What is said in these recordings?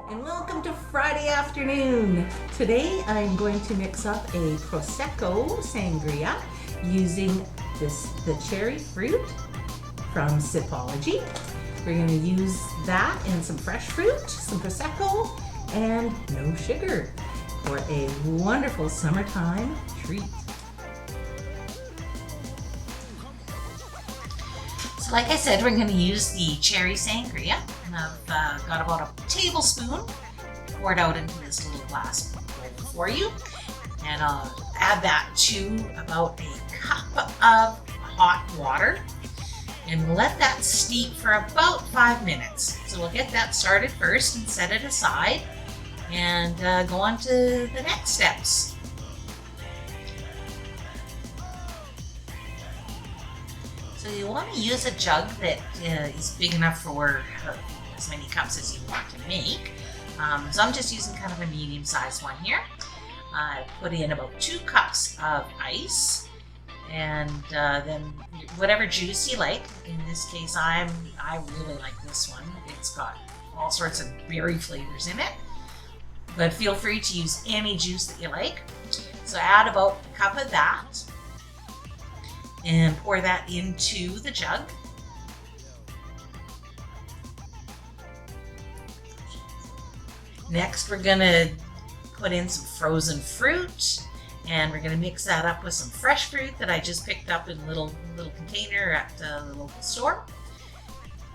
And welcome to Friday afternoon. Today I'm going to mix up a Prosecco Sangria using the cherry fruit from Sipology. We're going to use that and some fresh fruit, some Prosecco, and no sugar for a wonderful summertime treat. So like I said, we're going to use the cherry sangria, and I've got about a tablespoon poured out into this little glass bowl for you, and I'll add that to about a cup of hot water and let that steep for about 5 minutes. So we'll get that started first and set it aside and go on to the next steps. So you want to use a jug that is big enough for as many cups as you want to make. So I'm just using kind of a medium-sized one here. I put in about 2 cups of ice, and then whatever juice you like. In this case, I really like this one. It's got all sorts of berry flavors in it, but feel free to use any juice that you like. So add about a cup of that and pour that into the jug. Next, we're gonna put in some frozen fruit, and we're gonna mix that up with some fresh fruit that I just picked up in a little container at the local store.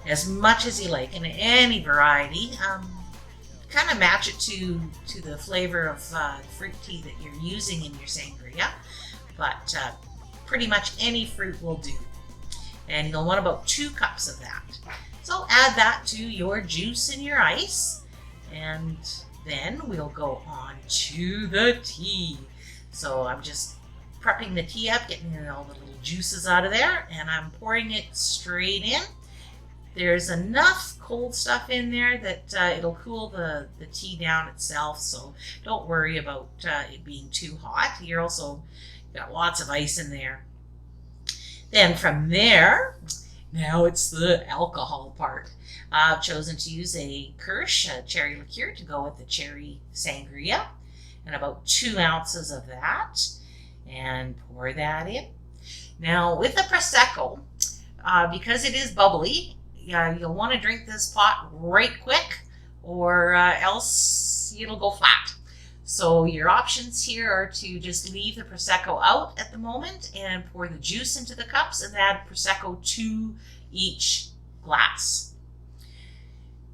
As much as you like, in any variety. Kind of match it to the flavor of fruit tea that you're using in your sangria, but pretty much any fruit will do. And you'll want about 2 cups of that. So add that to your juice and your ice, and then we'll go on to the tea. So I'm just prepping the tea up, getting all the little juices out of there, and I'm pouring it straight in. There's enough cold stuff in there that it'll cool the tea down itself, so don't worry about it being too hot. You're also got lots of ice in there. Then from there, now it's the alcohol part. I've chosen to use a Kirsch cherry liqueur to go with the cherry sangria, and about 2 ounces of that, and pour that in. Now with the Prosecco, because it is bubbly, you'll want to drink this pot right quick, or else it'll go flat. So your options here are to just leave the Prosecco out at the moment and pour the juice into the cups and add Prosecco to each glass.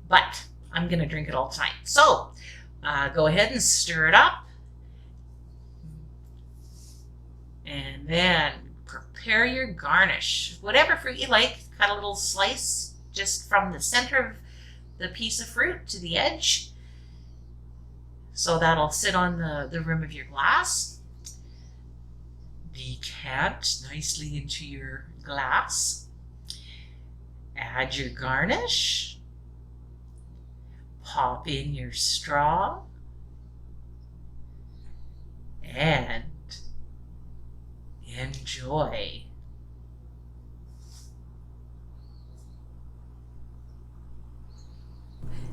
But I'm going to drink it all the time. So go ahead and stir it up. And then prepare your garnish. Whatever fruit you like, cut a little slice just from the center of the piece of fruit to the edge. So that'll sit on the rim of your glass. Decant nicely into your glass. Add your garnish. Pop in your straw. And enjoy.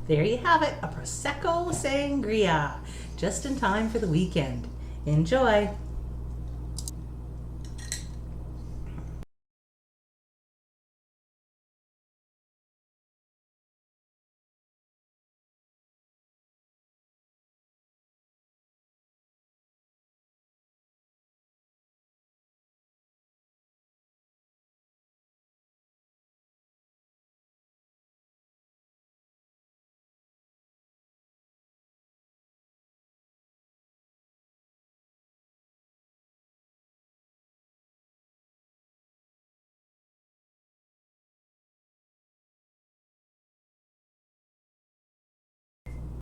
There you have it, a Prosecco Sangria, just in time for the weekend. Enjoy!